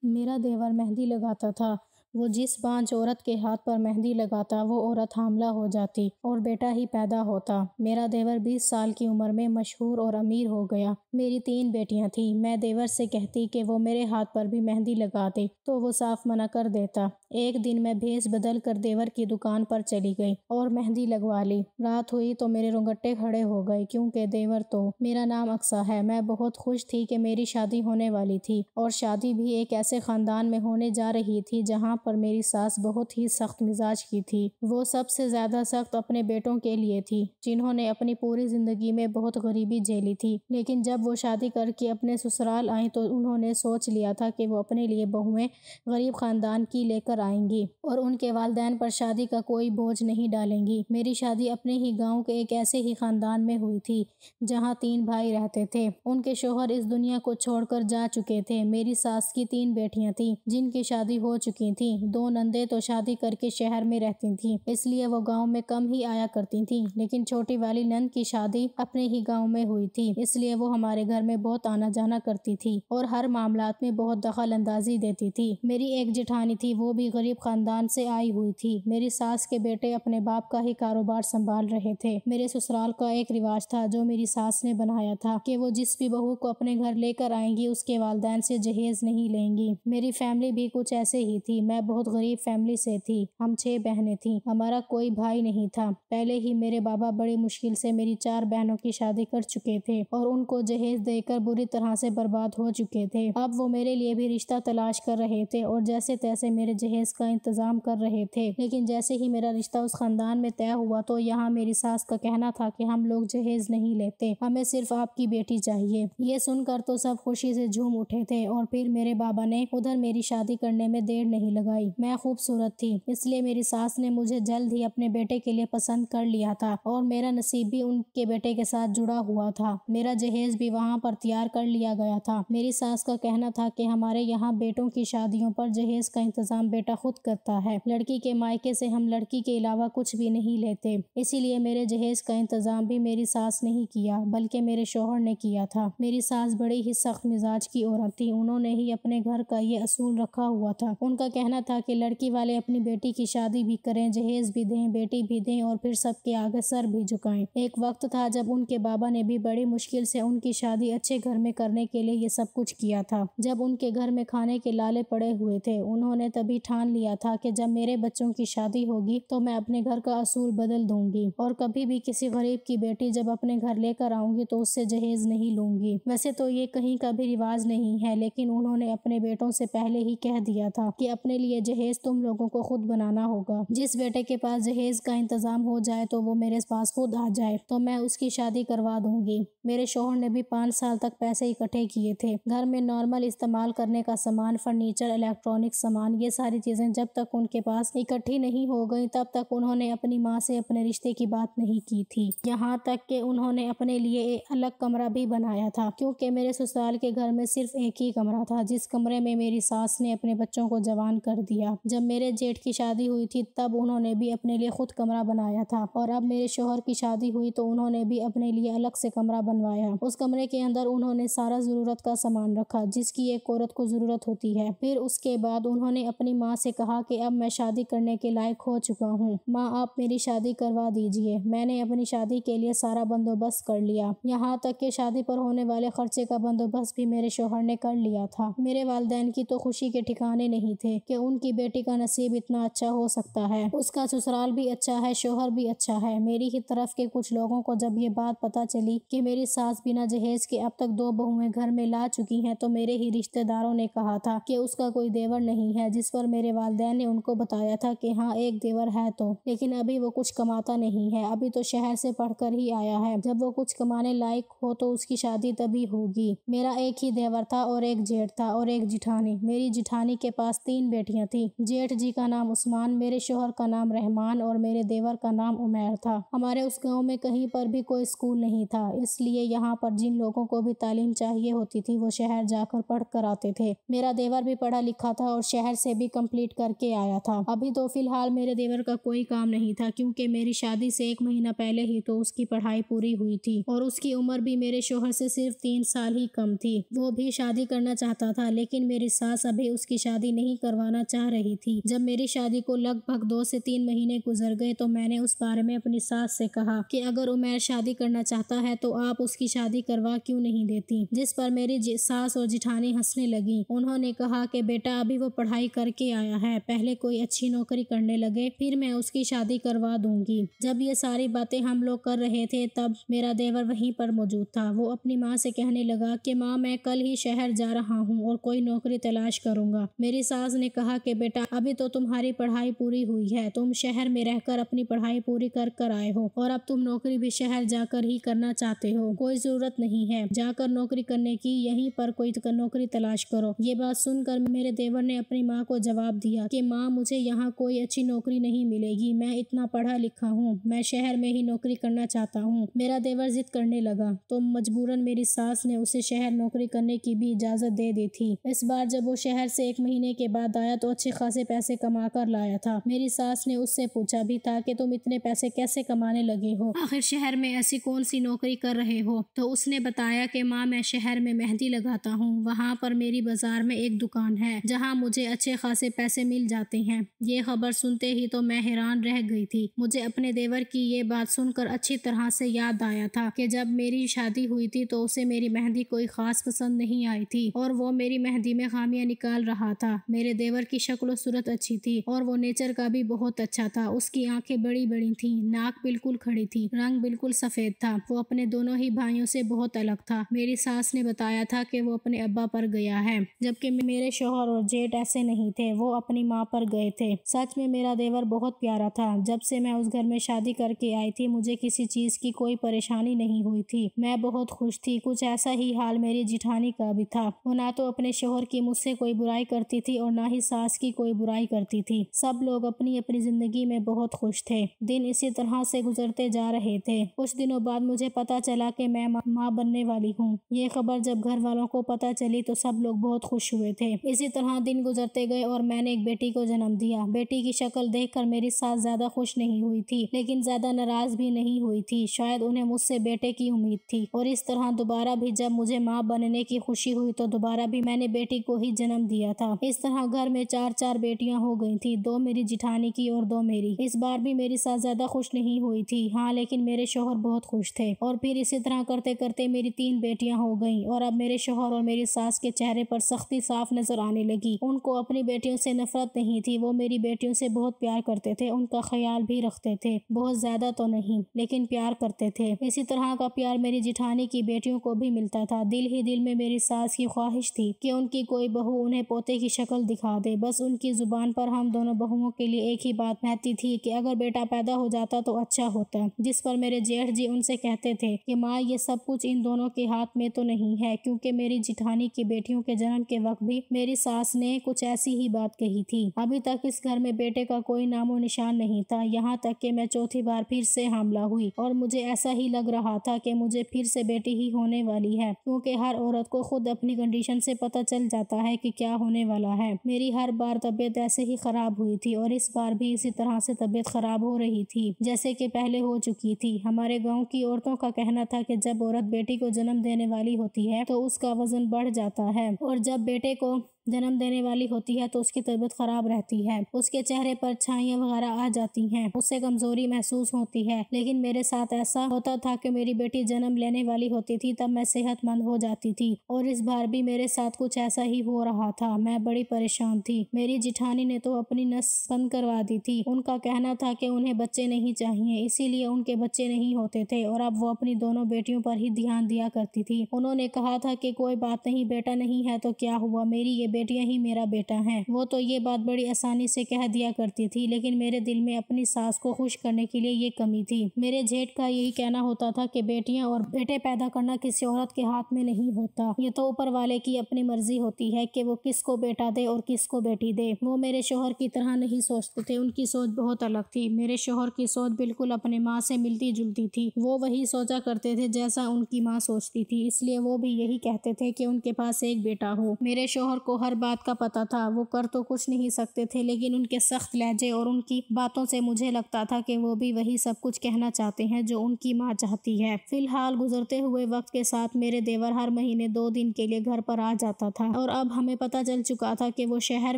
میرا دیور مہندی لگاتا تھا۔ وہ جس بانجھ عورت کے ہاتھ پر مہندی لگاتا وہ عورت حاملہ ہو جاتی اور بیٹا ہی پیدا ہوتا۔ میرا دیور 20 سال کی عمر میں مشہور اور امیر ہو گیا۔ میری 3 بیٹیاں تھیں۔ میں دیور سے کہتی کہ وہ میرے ہاتھ پر بھی مہندی لگا دے تو وہ صاف منع کر دیتا۔ ایک دن میں بھیس بدل کر دیور کی دکان پر چلی گئی اور مہندی لگوا لی۔ رات ہوئی تو میرے رونگٹے کھڑے ہو گئے کیونکہ دیور تو میرا نام اقصیٰ ہے۔ میں بہت خوش تھی کہ میری شادی ہونے والی تھی اور شادی بھی ایک ایسے خاندان میں ہونے جا رہی تھی جہاں پر میری ساس بہت ہی سخت مزاج کی تھی۔ وہ سب سے زیادہ سخت اپنے بیٹوں کے لیے تھی جنہوں نے اپنی پوری زندگی میں بہت غریبی جھیلی تھی، لیکن جب وہ شادی کر کے اپنے سسرال آئیں تو انہوں نے سوچ لیا تھا کہ وہ اپنے لیے بہویں غریب خاندان کی لے کر آئیں گی اور ان کے والدین پر شادی کا کوئی بوجھ نہیں ڈالیں گی۔ میری شادی اپنے ہی گاؤں کے ایک ایسے ہی خاندان میں ہوئی تھی جہاں 3 بھائی رہتے تھے۔ ان کے شوہر اس دنیا کو چھوڑ کر جا چکے تھے۔ میری ساس کی 3 بیٹیاں تھیں جن کی شادی ہو چکی تھی۔ 2 نندیں تو شادی کر کے شہر میں رہتی تھیں، اس لیے وہ گاؤں میں کم ہی آیا کرتی تھیں، لیکن چھوٹی والی نند کی شادی اپنے ہی گاؤں میں ہوئی تھی، اس لیے وہ ہمارے گھر میں بہت آنا جانا کرتی تھی اور ہر معاملات میں بہت دخل اندازی دیتی تھی۔ میری ایک جیٹھانی تھی، وہ بھی غریب خاندان سے آئی ہوئی تھی۔ میری ساس کے بیٹے اپنے باپ کا ہی کاروبار سنبھال رہے تھے۔ میرے سسرال کا ایک رواج تھا جو میری ساس نے بنایا تھا کہ وہ جس بھی بہو کو اپنے گھر لے کر آئیں گی اس کے والدین سے جہیز نہیں لیں گی۔ میری فیملی بھی کچھ ایسے ہی تھی۔ میں بہت غریب فیملی سے تھی۔ ہم 6 بہنیں تھیں، ہمارا کوئی بھائی نہیں تھا۔ پہلے ہی میرے بابا بڑی مشکل سے میری 4 بہنوں کی شادی کر چکے تھے اور ان کو جہیز دے کر بری طرح سے برباد ہو چکے تھے۔ اب وہ میرے لیے بھی رشتہ تلاش کر رہے تھے اور جیسے تیسے میرے جہیز کا انتظام کر رہے تھے، لیکن جیسے ہی میرا رشتہ اس خاندان میں طے ہوا تو یہاں میری ساس کا کہنا تھا کہ ہم لوگ جہیز نہیں لیتے، ہمیں صرف آپ کی بیٹی چاہیے۔ یہ سن کر تو سب خوشی سے جھوم اٹھے تھے اور پھر میرے بابا نے ادھر میری شادی کرنے میں دیر نہیں لگائی۔ میں خوبصورت تھی، اس لیے میری ساس نے مجھے جلد ہی اپنے بیٹے کے لیے پسند کر لیا تھا اور میرا نصیب بھی ان کے بیٹے کے ساتھ جڑا ہوا تھا۔ میرا جہیز بھی وہاں پر تیار کر لیا گیا تھا۔ میری ساس کا کہنا تھا کہ ہمارے یہاں بیٹوں کی شادیوں پر جہیز کا انتظام بیٹا خود کرتا ہے، لڑکی کے مائکے سے ہم لڑکی کے علاوہ کچھ بھی نہیں لیتے، اسی لیے میرے جہیز کا انتظام بھی میری ساس نہیں کیا بلکہ میرے شوہر نے کیا تھا۔ میری ساس بڑی ہی سخت مزاج کی عورت تھی، انہوں نے ہی اپنے گھر کا یہ اصول رکھا ہوا تھا۔ ان کا کہنا تھا کہ لڑکی والے اپنی بیٹی کی شادی بھی کریں، جہیز بھی دیں، بیٹی بھی دیں اور پھر سب کے آگے سر بھی جھکائیں۔ ایک وقت تھا جب ان کے بابا نے بھی بڑی مشکل سے ان کی شادی اچھے گھر میں کرنے کے لیے یہ سب کچھ کیا تھا۔ جب ان کے گھر میں کھانے کے لالے پڑے ہوئے تھے، انہوں نے تبھی ٹھان لیا تھا کہ جب میرے بچوں کی شادی ہوگی تو میں اپنے گھر کا اصول بدل دوں گی اور کبھی بھی کسی غریب کی بیٹی جب اپنے گھر لے کر آؤں گی تو اس سے جہیز نہیں لوں گی۔ ویسے تو یہ کہیں کا بھی رواج نہیں ہے، لیکن انہوں نے اپنے بیٹوں سے پہلے ہی کہہ دیا تھا کہ اپنے لیے جہیز تم لوگوں کو خود بنانا ہوگا۔ جس بیٹے کے پاس جہیز کا انتظام ہو جائے تو وہ میرے پاس خود آ جائے تو میں اس کی شادی کروا دوں گی۔ میرے شوہر نے بھی 5 سال تک پیسے اکٹھے کیے تھے۔ گھر میں نارمل استعمال کرنے کا سامان، فرنیچر، الیکٹرانک سامان، یہ ساری چیزیں جب تک ان کے پاس اکٹھی نہیں ہو گئی تب تک انہوں نے اپنی ماں سے اپنے رشتے کی بات نہیں کی تھی، یہاں تک کہ انہوں نے اپنے لیے الگ کمرہ بھی بنایا تھا کیونکہ میرے سسرال کے گھر میں صرف ایک ہی کمرہ تھا جس کمرے میں میری ساس نے اپنے بچوں کو جوان کر دیا۔ جب میرے جیٹھ کی شادی ہوئی تھی تب انہوں نے بھی اپنے لیے خود کمرہ بنایا تھا اور اب میرے شوہر کی شادی ہوئی تو انہوں نے بھی اپنے لیے الگ سے کمرہ بنوایا۔ اس کمرے کے اندر انہوں نے سارا ضرورت کا سامان رکھا جس کی ایک عورت کو ضرورت ہوتی ہے۔ پھر اس کے بعد انہوں نے اپنی ماں سے کہا کہ اب میں شادی کرنے کے لائق ہو چکا ہوں، ماں آپ میری شادی کروا دیجئے۔ میں نے اپنی شادی کے لیے سارا بندوبست کر لیا، یہاں تک کہ شادی پر ہونے والے خرچے کا بندوبست بھی میرے شوہر نے کر لیا تھا۔ میرے والدین کی تو خوشی کے ٹھکانے نہیں تھے کہ ان کی بیٹی کا نصیب اتنا اچھا ہو سکتا ہے، اس کا سسرال بھی اچھا ہے، شوہر بھی اچھا ہے۔ میری ہی طرف کے کچھ لوگوں کو جب یہ بات پتہ چلی کہ میری ساس بنا جہیز کے اب تک 2 بہویں گھر میں لا چکی ہیں تو میرے ہی رشتہ داروں نے کہا تھا کہ اس کا کوئی دیور نہیں ہے، جس پر میرے والدین نے ان کو بتایا تھا کہ ہاں ایک دیور ہے تو، لیکن ابھی وہ کچھ کماتا نہیں ہے، ابھی تو شہر سے پڑھ کر ہی آیا ہے، جب وہ کچھ کمانے لائق ہو تو اس کی شادی تبھی ہوگی۔ میرا ایک ہی دیور تھا اور ایک جیٹھ تھا اور ایک جٹھانی۔ میری جٹھانی کے پاس 3 بیٹیاں بیٹیاں تھیں۔ جیٹھ جی کا نام عثمان، میرے شوہر کا نام رحمان اور میرے دیور کا نام عمیر تھا۔ ہمارے اس گاؤں میں کہیں پر بھی کوئی اسکول نہیں تھا، اس لیے یہاں پر جن لوگوں کو بھی تعلیم چاہیے ہوتی تھی وہ شہر جا کر پڑھ کر آتے تھے۔ میرا دیور بھی پڑھا لکھا تھا اور شہر سے بھی کمپلیٹ کر کے آیا تھا۔ ابھی تو فی الحال میرے دیور کا کوئی کام نہیں تھا، کیونکہ میری شادی سے 1 مہینہ پہلے ہی تو اس کی پڑھائی پوری ہوئی تھی اور اس کی عمر بھی میرے شوہر سے صرف 3 سال ہی کم تھی۔ وہ بھی شادی کرنا چاہتا تھا، لیکن میری ساس ابھی اس کی شادی نہیں کروانا چاہ رہی تھی۔ جب میری شادی کو لگ بھگ 2 سے 3 مہینے گزر گئے تو میں نے اس بارے میں اپنی ساس سے کہا کہ اگر عمیر شادی کرنا چاہتا ہے تو آپ اس کی شادی کروا کیوں نہیں دیتی، جس پر میری ساس اور جٹھانی ہنسنے لگی۔ انہوں نے کہا کہ بیٹا ابھی وہ پڑھائی کر کے آیا ہے، پہلے کوئی اچھی نوکری کرنے لگے پھر میں اس کی شادی کروا دوں گی۔ جب یہ ساری باتیں ہم لوگ کر رہے تھے تب میرا دیور وہیں پر موجود تھا۔ وہ اپنی ماں سے کہنے لگا کہ ماں میں کل ہی شہر جا رہا ہوں اور کوئی نوکری تلاش کروں گا۔ میری ساس نے کہا کہ بیٹا ابھی تو تمہاری پڑھائی پوری ہوئی ہے، تم شہر میں رہ کر اپنی پڑھائی پوری کر آئے ہو اور اب تم نوکری بھی شہر جا کر ہی کرنا چاہتے ہو، کوئی ضرورت نہیں ہے جا کر نوکری کرنے کی، یہیں پر کوئی نوکری تلاش کرو۔ یہ بات سن کر میرے دیور نے اپنی ماں کو جواب دیا کہ ماں مجھے یہاں کوئی اچھی نوکری نہیں ملے گی، میں اتنا پڑھا لکھا ہوں، میں شہر میں ہی نوکری کرنا چاہتا ہوں۔ میرا دیور ضد کرنے لگا تو مجبوراً میری ساس نے اسے شہر نوکری کرنے کی بھی اجازت دے دی تھی۔ اس بار جب وہ شہر سے 1 مہینے کے بعد آیا تو اچھے خاصے پیسے کما کر لایا تھا۔ میری ساس نے اس سے پوچھا بھی تھا کہ تم اتنے پیسے کیسے کمانے لگے ہو، آخر شہر میں ایسی کون سی نوکری کر رہے ہو؟ تو اس نے بتایا کہ ماں میں شہر میں مہندی لگاتا ہوں، وہاں پر میری بازار میں ایک دکان ہے جہاں مجھے اچھے خاصے پیسے مل جاتے ہیں۔ یہ خبر سنتے ہی تو میں حیران رہ گئی تھی۔ مجھے اپنے دیور کی یہ بات سن کر اچھی طرح سے یاد آیا تھا کہ جب میری شادی ہوئی تھی تو اسے میری مہندی کوئی خاص پسند نہیں آئی تھی اور وہ میری مہندی میں خامیاں نکال رہا تھا۔ میرے دیور کی شکل و صورت اچھی تھی اور وہ نیچر کا بھی بہت اچھا تھا۔ اس کی آنکھیں بڑی بڑی تھیں، ناک بالکل کھڑی تھی، رنگ بالکل سفید تھا۔ وہ اپنے دونوں ہی بھائیوں سے بہت الگ تھا۔ میری ساس نے بتایا تھا کہ وہ اپنے ابا پر گیا ہے، جبکہ میرے شوہر اور جیٹ ایسے نہیں تھے، وہ اپنی ماں پر گئے تھے۔ سچ میں میرا دیور بہت پیارا تھا۔ جب سے میں اس گھر میں شادی کر کے آئی تھی مجھے کسی چیز کی کوئی پریشانی نہیں ہوئی تھی، میں بہت خوش تھی۔ کچھ ایسا ہی حال میری جٹھانی کا بھی تھا۔ وہ نہ تو اپنے شوہر کی مجھ سے کوئی برائی کرتی تھی اور نہ ہی ساس کی کوئی برائی کرتی تھی۔ سب لوگ اپنی اپنی زندگی میں بہت خوش تھے۔ دن اسی طرح سے گزرتے جا رہے تھے۔ کچھ دنوں بعد مجھے پتا چلا کہ میں ماں بننے والی ہوں۔ یہ خبر جب گھر والوں کو پتا چلی تو سب لوگ بہت خوش ہوئے تھے۔ اسی طرح دن گزرتے گئے اور میں نے ایک بیٹی کو جنم دیا۔ بیٹی کی شکل دیکھ کر میری ساس زیادہ خوش نہیں ہوئی تھی، لیکن زیادہ ناراض بھی نہیں ہوئی تھی، شاید انہیں مجھ سے بیٹے کی امید تھی۔ اور اس طرح دوبارہ بھی جب مجھے ماں بننے کی خوشی ہوئی تو دوبارہ بھی میں نے بیٹی کو ہی جنم دیا تھا۔ اس طرح گھر میں 4 بیٹیاں ہو گئی تھی، 2 میری جٹھانی کی اور 2 میری۔ اس بار بھی میری ساس زیادہ خوش نہیں ہوئی تھی، ہاں لیکن میرے شوہر بہت خوش تھے۔ اور پھر اسی طرح کرتے کرتے میری 3 بیٹیاں ہو گئیں اور اب میرے شوہر اور میری ساس کے چہرے پر سختی صاف نظر آنے لگی۔ ان کو اپنی بیٹیوں سے نفرت نہیں تھی، وہ میری بیٹیوں سے بہت پیار کرتے تھے، ان کا خیال بھی رکھتے تھے، بہت زیادہ تو نہیں لیکن پیار کرتے تھے۔ اسی طرح کا پیار میری جٹھانی کی بیٹیوں کو بھی ملتا تھا۔ دل ہی دل میں میری ساس کی خواہش تھی کہ ان کی کوئی بہو انہیں پوتے کی شکل دکھا دے، بس ان کی زبان پر ہم دونوں بہوؤں کے لیے ایک ہی بات رہتی تھی کہ اگر بیٹا پیدا ہو جاتا تو اچھا ہوتا، جس پر میرے جیٹھ جی ان سے کہتے تھے کہ ماں یہ سب کچھ ان دونوں کے ہاتھ میں تو نہیں ہے، کیونکہ میری جٹھانی کی بیٹیوں کے جنم کے وقت بھی میری ساس نے کچھ ایسی ہی بات کہی تھی۔ ابھی تک اس گھر میں بیٹے کا کوئی نام و نشان نہیں تھا، یہاں تک کہ میں 4تھی بار پھر سے حاملہ ہوئی اور مجھے ایسا ہی لگ رہا تھا کہ مجھے پھر سے بیٹی ہی ہونے والی ہے، کیونکہ ہر عورت کو خود اپنی کنڈیشن سے پتہ چل جاتا ہے کہ کیا ہونے والا ہے۔ میری ہر بار طبیعت ایسے ہی خراب ہوئی تھی اور اس بار بھی اسی طرح سے طبیعت خراب ہو رہی تھی جیسے کہ پہلے ہو چکی تھی۔ ہمارے گاؤں کی عورتوں کا کہنا تھا کہ جب عورت بیٹی کو جنم دینے والی ہوتی ہے تو اس کا وزن بڑھ جاتا ہے اور جب بیٹے کو جنم دینے والی ہوتی ہے تو اس کی طبیعت خراب رہتی ہے، اس کے چہرے پر چھائیاں وغیرہ آ جاتی ہیں، اس سے کمزوری محسوس ہوتی ہے۔ لیکن میرے ساتھ ایسا ہوتا تھا کہ میری بیٹی جنم لینے والی ہوتی تھی تب میں صحت مند ہو جاتی تھی اور اس بار بھی میرے ساتھ کچھ ایسا ہی ہو رہا تھا۔ میں بڑی پریشان تھی۔ میری جٹھانی نے تو اپنی نس بند کروا دی تھی، ان کا کہنا تھا کہ انہیں بچے نہیں چاہیے، اسی لیے ان کے بچے نہیں ہوتے تھے اور اب وہ اپنی دونوں بیٹیوں پر ہی دھیان دیا کرتی تھی۔ انہوں نے کہا تھا کہ کوئی بات نہیں، بیٹا نہیں ہے تو کیا ہوا، میری یہ بیٹیاں ہی میرا بیٹا ہیں۔ وہ تو یہ بات بڑی آسانی سے کہہ دیا کرتی تھی، لیکن میرے دل میں اپنی ساس کو خوش کرنے کے لیے یہ کمی تھی۔ میرے جیٹھ کا یہی کہنا ہوتا تھا کہ بیٹیاں اور بیٹے پیدا کرنا کسی عورت کے ہاتھ میں نہیں ہوتا، یہ تو اوپر والے کی اپنی مرضی ہوتی ہے کہ وہ کس کو بیٹا دے اور کس کو بیٹی دے۔ وہ میرے شوہر کی طرح نہیں سوچتے تھے، ان کی سوچ بہت الگ تھی۔ میرے شوہر کی سوچ بالکل اپنے ماں سے ملتی جلتی تھی، وہ وہی سوچا کرتے تھے جیسا ان کی ماں سوچتی تھی، اس لیے وہ بھی یہی کہتے تھے کہ ان کے پاس ایک بیٹا ہو۔ میرے شوہر کو ہر بات کا پتہ تھا، وہ کر تو کچھ نہیں سکتے تھے، لیکن ان کے سخت لہجے اور ان کی باتوں سے مجھے لگتا تھا کہ وہ بھی وہی سب کچھ کہنا چاہتے ہیں جو ان کی ماں چاہتی ہے۔ فی الحال گزرتے ہوئے وقت کے ساتھ میرے دیور ہر مہینے 2 دن کے لیے گھر پر آ جاتا تھا، اور اب ہمیں پتہ چل چکا تھا کہ وہ شہر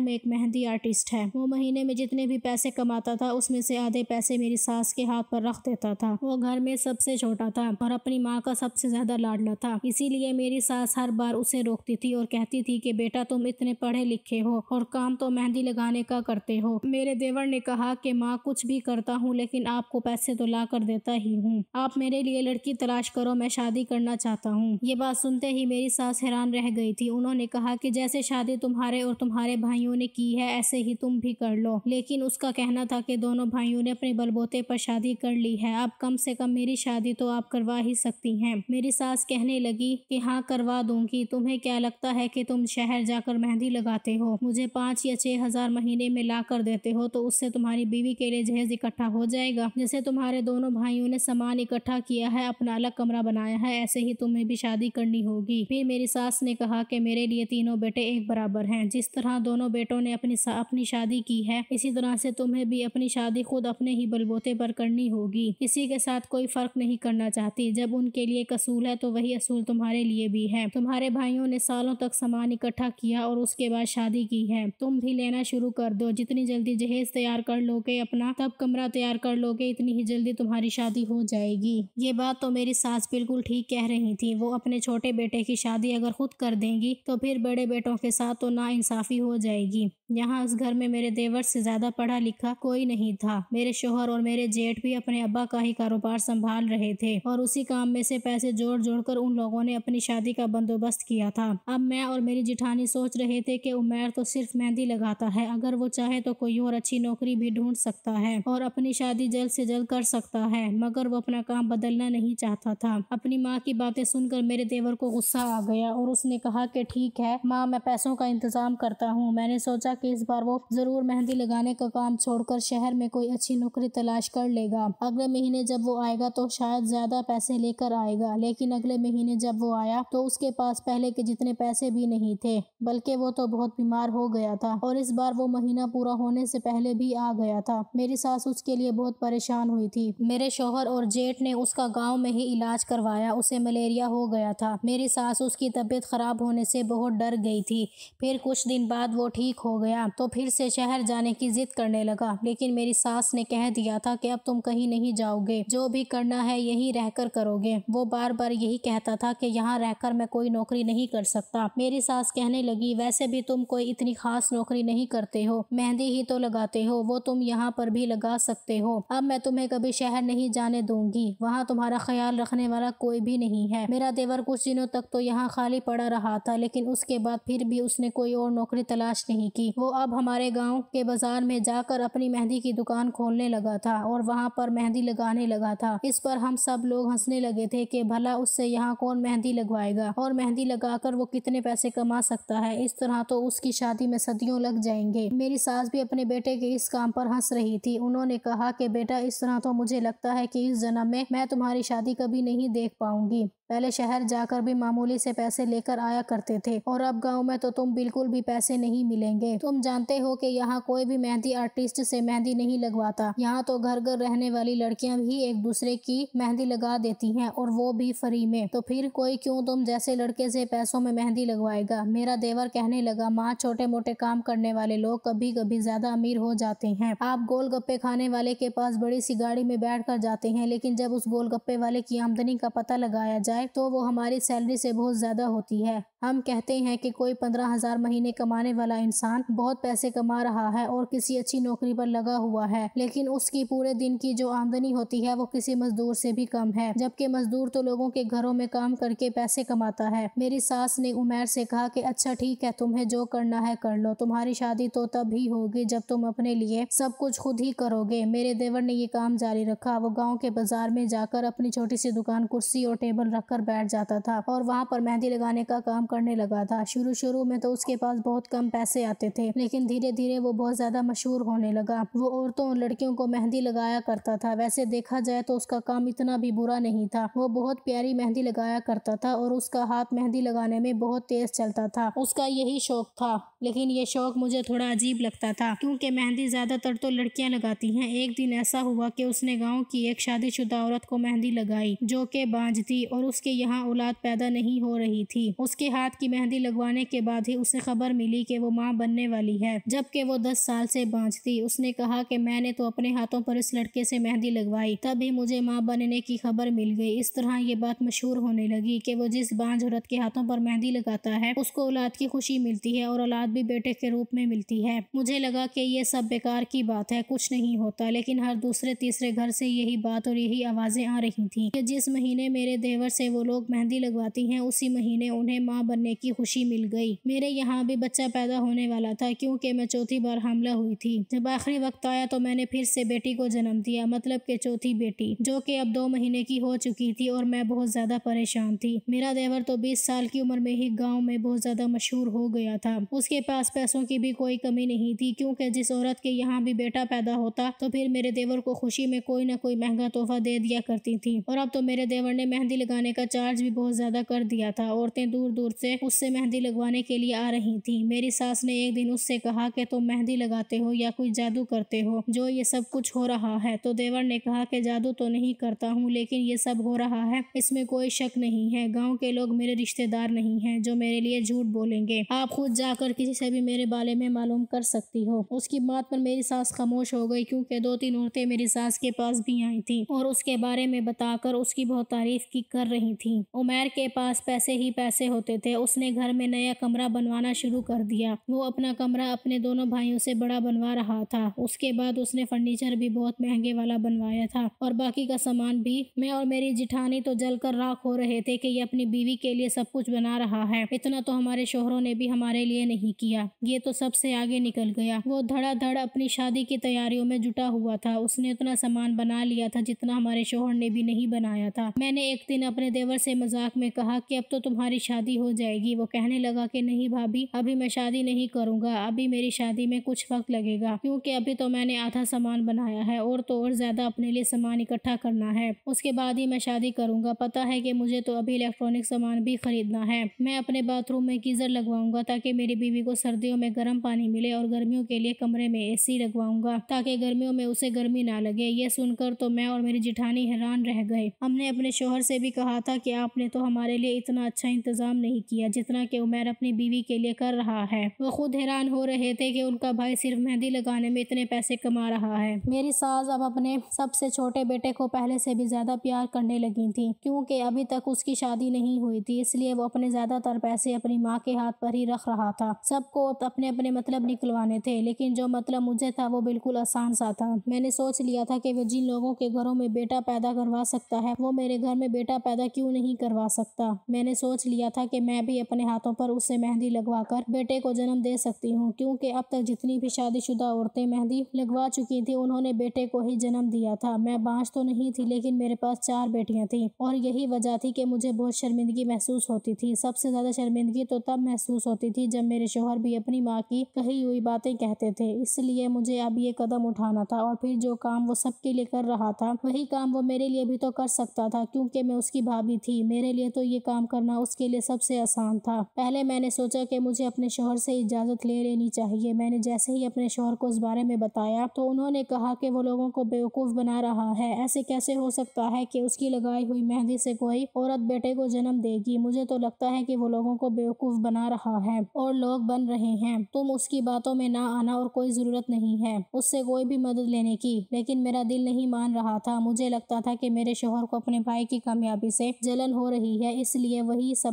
میں ایک مہندی آرٹسٹ ہے۔ وہ مہینے میں جتنے بھی پیسے کماتا تھا اس میں سے آدھے پیسے میری ساس کے ہاتھ پر رکھ دیتا تھا۔ وہ گھر میں سب سے چھوٹا تھا اور اپنی ماں کا سب سے زیادہ لاڈلا تھا، اسی لیے میری ساس ہر بار اسے روکتی تھی اور کہتی تھی کہ بیٹا تم اتنے پڑھے لکھے ہو اور کام تو مہندی لگانے کا کرتے ہو۔ میرے دیور نے کہا کہ ماں کچھ بھی کرتا ہوں لیکن آپ کو پیسے تو لا کر دیتا ہی ہوں، آپ میرے لیے لڑکی تلاش کرو، میں شادی کرنا چاہتا ہوں۔ یہ بات سنتے ہی میری ساس حیران رہ گئی تھی۔ انہوں نے کہا کہ جیسے شادی تمہارے اور تمہارے بھائیوں نے کی ہے ایسے ہی تم بھی کر لو، لیکن اس کا کہنا تھا کہ دونوں بھائیوں نے اپنے بلبوتے پر شادی کر لی ہے، اب کم سے کم میری شادی تو آپ کروا ہی سکتی ہیں۔ میری ساس کہنے لگی کہ ہاں کروا دوں گی، تمہیں کیا لگتا ہے کہ تم شہر جا کر مہندی لگاتے ہو، مجھے 5 یا 6 ہزار مہینے میں لا کر دیتے ہو تو اس سے تمہاری بیوی کے لیے جہیز اکٹھا ہو جائے گا، جیسے تمہارے دونوں بھائیوں نے سامان اکٹھا کیا ہے، اپنا الگ کمرہ بنایا ہے، ایسے ہی تمہیں بھی شادی کرنی ہوگی۔ پھر میری ساس نے کہا کہ میرے لیے تینوں بیٹے ایک برابر ہیں، جس طرح دونوں بیٹوں نے اپنی شادی کی ہے اسی طرح سے تمہیں بھی اپنی شادی خود اپنے ہی بلبوتے پر کرنی ہوگی، کسی کے ساتھ کوئی فرق نہیں کرنا چاہتی، جب ان کے لیے ایک اصول ہے تو وہی اصول تمہارے لیے بھی ہے۔ تمہارے بھائیوں نے سالوں تک سامان اکٹھا کیا اور اس کے بعد شادی کی ہے، تم بھی لینا شروع کر دو، جتنی جلدی جہیز تیار کر لو گے، اپنا تب کمرہ تیار کر لو گے، اتنی ہی جلدی تمہاری شادی ہو جائے گی۔ یہ بات تو میری ساس بالکل ٹھیک کہہ رہی تھی، وہ اپنے چھوٹے بیٹے کی شادی اگر خود کر دیں گی تو پھر بڑے بیٹوں کے ساتھ تو ناانصافی ہو جائے گی۔ یہاں اس گھر میں میرے دیور سے زیادہ پڑھا لکھا کوئی نہیں تھا، میرے شوہر اور میرے جیٹھ بھی اپنے ابا کا ہی کاروبار سنبھال رہے تھے اور اسی کام میں سے پیسے جوڑ جوڑ کر ان لوگوں نے اپنی شادی کا بندوبست کیا تھا۔ اب میں اور میری جٹھانی سوچ رہے تھے کہ عمیر تو صرف مہندی لگاتا ہے، اگر وہ چاہے تو کوئی اور اچھی نوکری بھی ڈھونڈ سکتا ہے اور اپنی شادی جلد سے جلد کر سکتا ہے، مگر وہ اپنا کام بدلنا نہیں چاہتا تھا۔ اپنی ماں کی باتیں سن کر میرے دیور کو غصہ آ گیا اور اس نے کہا کہ ٹھیک ہے ماں، میں پیسوں کا انتظام کرتا ہوں۔ میں نے سوچا کہ اس بار وہ ضرور مہندی لگانے کا کام چھوڑ کر شہر میں کوئی اچھی نوکری تلاش کر لے گا، اگلے مہینے جب وہ آئے گا تو شاید زیادہ پیسے لے کر آئے گا، لیکن اگلے مہینے جب وہ آیا تو اس کے پاس پہلے کے جتنے پیسے بھی نہیں تھے، بلکہ وہ تو بہت بیمار ہو گیا تھا اور اس بار وہ مہینہ پورا ہونے سے پہلے بھی آ گیا تھا۔ میری ساس اس کے لیے بہت پریشان ہوئی تھی۔ میرے شوہر اور جیٹھ نے اس کا گاؤں میں ہی علاج کروایا، اسے ملیریا ہو گیا تھا۔ میری ساس اس کی طبیعت خراب ہونے سے بہت ڈر گئی تھی، پھر کچھ دن بعد وہ ٹھیک ہو گیا تو پھر سے شہر جانے کی ضد کرنے لگا، لیکن میری ساس نے کہہ دیا تھا کہ اب تم کہیں نہیں جاؤ گے، جو بھی کرنا ہے یہیں رہ کر کرو گے۔ وہ بار بار یہی کہتا تھا کہ یہاں رہ کر میں کوئی نوکری نہیں کر سکتا۔ میری ساس کہنے لگی ویسے بھی تم کوئی اتنی خاص نوکری نہیں کرتے ہو، مہندی ہی تو لگاتے ہو، وہ تم یہاں پر بھی لگا سکتے ہو، اب میں تمہیں کبھی شہر نہیں جانے دوں گی، وہاں تمہارا خیال رکھنے والا کوئی بھی نہیں ہے۔ میرا دیور کچھ دنوں تک تو یہاں خالی پڑا رہا تھا، لیکن اس کے بعد پھر بھی اس نے کوئی اور نوکری تلاش نہیں کی، وہ اب ہمارے گاؤں کے بازار میں جا کر اپنی مہندی کی دکان کھولنے لگا تھا اور وہاں پر مہندی لگانے لگا تھا۔ اس پر ہم سب لوگ ہنسنے لگے تھے کہ بھلا اس سے یہاں کون مہندی لگوائے گا اور مہندی لگا کر وہ کتنے پیسے کما سکتا ہے، اس طرح تو اس کی شادی میں صدیوں لگ جائیں گے۔ میری ساس بھی اپنے بیٹے کے اس کام پر ہنس رہی تھی، انہوں نے کہا کہ بیٹا اس طرح تو مجھے لگتا ہے کہ اس جنم میں تمہاری شادی کبھی نہیں دیکھ پاؤں گی، پہلے شہر جا کر بھی معمولی سے پیسے لے کر آیا کرتے تھے اور اب گاؤں میں تو تم بالکل بھی پیسے نہیں ملیں گے، تم جانتے ہو کہ یہاں کوئی بھی مہندی آرٹسٹ سے مہندی نہیں لگواتا، یہاں تو گھر گھر رہنے والی لڑکیاں بھی ایک دوسرے کی مہندی لگا دیتی ہیں اور وہ بھی فری میں، تو پھر کوئی کیوں تم جیسے لڑکے سے پیسوں میں مہندی لگوائے گا۔ میرا دیور کہنے لگا ماں، چھوٹے موٹے کام کرنے والے لوگ کبھی کبھی زیادہ امیر ہو جاتے ہیں، آپ گول گپے کھانے والے کے پاس بڑی سی گاڑی میں بیٹھ کر جاتے ہیں، لیکن جب اس گول گپے والے کی آمدنی کا پتہ لگایا جائے تو وہ ہماری سیلری سے بہت زیادہ ہوتی ہے، ہم کہتے ہیں کہ کوئی 15,000 مہینے کمانے والا انسان بہت پیسے کما رہا ہے اور کسی اچھی نوکری پر لگا ہوا ہے، لیکن اس کی پورے دن کی جو آمدنی ہوتی ہے وہ کسی مزدور سے بھی کم ہے، جبکہ مزدور تو لوگوں کے گھروں میں کام کر کے پیسے کماتا ہے۔ میری ساس نے عمیر سے کہا کہ اچھا ٹھیک ہے، تمہیں جو کرنا ہے کر لو، تمہاری شادی تو تب ہی ہوگی جب تم اپنے لیے سب کچھ خود ہی کرو گے۔ میرے دیور نے یہ کام جاری رکھا، وہ گاؤں کے بازار میں جا کر اپنی چھوٹی سی دکان کرسی اور ٹیبل رکھ کر بیٹھ جاتا تھا اور وہاں پر مہندی لگانے کا کام کرنے لگا تھا۔ شروع میں تو اس کے پاس بہت کم پیسے آتے تھے، لیکن دھیرے دھیرے وہ بہت زیادہ مشہور ہونے لگا۔ وہ عورتوں اور لڑکیوں کو مہندی لگایا کرتا تھا۔ ویسے دیکھا جائے تو اس کا کام اتنا بھی برا نہیں تھا، وہ بہت پیاری مہندی لگایا کرتا تھا اور اس کا ہاتھ مہندی لگانے میں بہت تیز چلتا تھا۔ اس کا یہی شوق تھا، لیکن یہ شوق مجھے تھوڑا عجیب لگتا تھا کیونکہ مہندی زیادہ تر تو لڑکیاں لگاتی ہیں۔ ایک دن ایسا ہوا کہ اس نے گاؤں کی ایک شادی شدہ عورت کو مہندی لگائی جو کہ بانجھ تھی اور اس کے یہاں اولاد پیدا نہیں ہو رہی تھی۔ اس کے ہاتھ کی مہندی لگوانے کے بعد ہی اسے خبر ملی کہ وہ ماں بننے والی ہے، جبکہ وہ 10 سال سے بانجھ تھی۔ اس نے کہا کہ میں نے تو اپنے ہاتھوں پر اس لڑکے سے مہندی لگوائی، تبھی مجھے ماں بننے کی خبر مل گئی۔ اس طرح یہ بات مشہور ہونے لگی کہ وہ جس بانجھ عورت کے ہاتھوں پر مہندی لگاتا ہے اس کو اولاد کی خوشی ملتی ہے اور اولاد بھی بیٹے کے روپ میں ملتی ہے۔ مجھے لگا کہ یہ سب بیکار کی بات ہے، کچھ نہیں ہوتا، لیکن ہر دوسرے تیسرے گھر سے یہی بات اور یہی آوازیں آ رہی تھیں کہ جس مہینے میرے دیور سے وہ لوگ مہندی لگواتی ہیں اسی مہینے انہیں ماں بننے کی خوشی مل گئی۔ میرے یہاں بھی بچہ پیدا ہونے والا تھا کیونکہ میں چوتھی بار حاملہ ہوئی تھی۔ جب آخری وقت آیا تو میں نے پھر سے بیٹی کو جنم دیا، مطلب کہ چوتھی بیٹی، جو کہ اب 2 مہینے کی ہو چکی تھی اور میں بہت زیادہ پریشان تھی۔ میرا دیور تو 20 سال کی عمر میں ہی گاؤں میں بہت زیادہ مشہور ہو گیا تھا۔ اس کے پاس پیسوں کی بھی کوئی کمی نہیں تھی کیونکہ جس عورت کے یہاں بھی بیٹا پیدا ہوتا تو پھر میرے دیور کو خوشی میں کوئی نہ کوئی مہنگا تحفہ دے دیا کرتی تھی، اور اب تو میرے دیور نے مہندی لگانے کا چارج بھی بہت زیادہ کر دیا تھا۔ عورتیں دور دور سے اس سے مہندی لگوانے کے لیے آ رہی تھیں۔ میری ساس نے ایک دن اس سے کہا کہ تم مہندی لگاتے ہو یا کوئی جادو کرتے ہو جو یہ سب کچھ ہو رہا ہے؟ تو دیور نے کہا کہ جادو تو نہیں کرتا ہوں، لیکن یہ سب ہو رہا ہے اس میں کوئی شک نہیں ہے۔ گاؤں کے لوگ میرے رشتے دار نہیں ہیں جو میرے لیے جھوٹ بولیں گے، آپ خود جا کر کسی سے بھی میرے بارے میں معلوم کر سکتی ہو۔ اس کی بات پر میری ساس خاموش ہو گئی کیونکہ 2-3 عورتیں میری ساس کے پاس بھی آئی تھیں اور اس کے بارے میں بتا کر اس کی بہت تعریف کر رہی تھیں۔ عمیر کے پاس پیسے ہی پیسے ہوتے تھے، اس نے گھر میں نیا کمرہ بنوانا شروع کر دیا۔ وہ اپنا کمرہ اپنے دونوں بھائیوں سے بڑا بنوا رہا تھا۔ اس کے بعد اس نے فرنیچر بھی بہت مہنگے والا بنوایا تھا اور باقی کا سامان بھی۔ میں اور میری جٹھانی تو جل کر راکھ ہو رہے تھے کہ یہ اپنی بیوی کے لیے سب کچھ بنا رہا ہے، اتنا تو ہمارے شوہروں نے بھی ہمارے لیے نہیں کیا، یہ تو سب سے آگے نکل گیا۔ وہ دھڑا دھڑ اپنی شادی کی تیاریوں میں جٹا ہوا تھا، اس نے اتنا سامان بنا لیا تھا جتنا ہمارے شوہر نے بھی نہیں بنایا تھا۔ میں نے ایک دن اپنے دیور سے مذاق میں کہا کہ اب تو تمہاری شادی ہو جائے گی۔ وہ کہنے لگا کہ نہیں بھابھی، ابھی میں شادی نہیں کروں گا، ابھی میری شادی میں کچھ وقت لگے گا کیونکہ ابھی تو میں نے آدھا سامان بنایا ہے اور تو اور زیادہ اپنے لیے سامان اکٹھا کرنا ہے، اس کے بعد ہی میں شادی کروں گا۔ پتہ ہے کہ مجھے تو ابھی الیکٹرانک سامان بھی خریدنا ہے۔ میں اپنے باتھ روم میں گیزر لگواؤں گا تاکہ میری بیوی کو سردیوں میں گرم پانی ملے اور گرمیوں کے لیے کمرے میں AC لگواؤں گا تاکہ گرمیوں میں اسے گرمی نہ لگے۔ یہ سن کر تو میں اور میری جٹھانی حیران رہ گئے۔ ہم نے اپنے شوہر سے بھی کہا تھا کہ آپ نے تو ہمارے لیے اتنا اچھا انتظام نہیں کیا جتنا کہ عمیر اپنی بیوی کے لیے کر رہا ہے۔ وہ خود حیران ہو رہے تھے کہ ان کا بھائی صرف مہندی لگانے میں اتنے پیسے کما رہا ہے۔ میری ساس اب اپنے سب سے چھوٹے بیٹے کو پہلے سے بھی زیادہ پیار کرنے لگی تھی کیونکہ ابھی تک اس کی شادی نہیں ہوئی تھی، اس لیے وہ اپنے زیادہ تر پیسے اپنی ماں کے ہاتھ پر ہی رکھ رہا تھا۔ سب کو اپنے اپنے مطلب نکلوانے تھے، لیکن جو مطلب مجھے تھا وہ بالکل آسان سا تھا۔ میں نے سوچ لیا تھا کہ وہ جن لوگوں کے گھروں میں بیٹا پیدا کروا سکتا ہے وہ میرے گھر میں بیٹا پیدا کیوں نہیں کروا سکتا۔ میں نے سوچ لیا تھا کہ میں بھی اپنے ہاتھوں پر اسے مہندی لگوا کر بیٹے کو جنم دے سکتی ہوں کیونکہ اب تک جتنی بھی شادی شدہ عورتیں مہندی لگوا چکی تھی انہوں نے بیٹے کو ہی جنم دیا تھا۔ میں بانجھ تو نہیں تھی لیکن میرے پاس 4 بیٹیاں تھیں اور یہی وجہ تھی کہ مجھے بہت شرمندگی محسوس ہوتی تھی۔ سب سے زیادہ شرمندگی تو تب محسوس ہوتی تھی جب میرے شوہر بھی اپنی ماں کی کہی ہوئی باتیں کہتے تھے، اس لیے مجھے اب یہ قدم اٹھانا تھا اور پھر جو کام وہ سب کے لیے کر رہا تھا وہی کام وہ میرے لیے بھی تو کر سکتا تھا کیونکہ میں اس کی بھابھی تھی۔ میرے لیے تو یہ کام کرنا اس کے لیے سب سے آسان تھا۔ پہلے میں نے سوچا کہ مجھے اپنے شوہر سے اجازت لے لینی چاہیے۔ میں نے جیسے ہی اپنے شوہر کو اس بارے میں بتایا تو انہوں نے کہا کہ وہ لوگوں کو بیوقوف بنا رہا ہے، ایسے کیسے ہو سکتا ہے کہ اس کی لگائی ہوئی مہندی سے کوئی عورت بیٹے کو جنم دے گی؟ مجھے تو لگتا ہے کہ وہ لوگوں کو بیوقوف بنا رہا ہے اور لوگ بن رہے ہیں۔ تم اس کی باتوں میں نہ آنا اور کوئی ضرورت نہیں ہے اس سے کوئی بھی مدد لینے کی۔ لیکن میرا دل نہیں مان رہا تھا، مجھے لگتا تھا کہ میرے شوہر کو اپنے بھائی کی کامیابی سے جلن ہو رہی ہے اس لیے وہی سب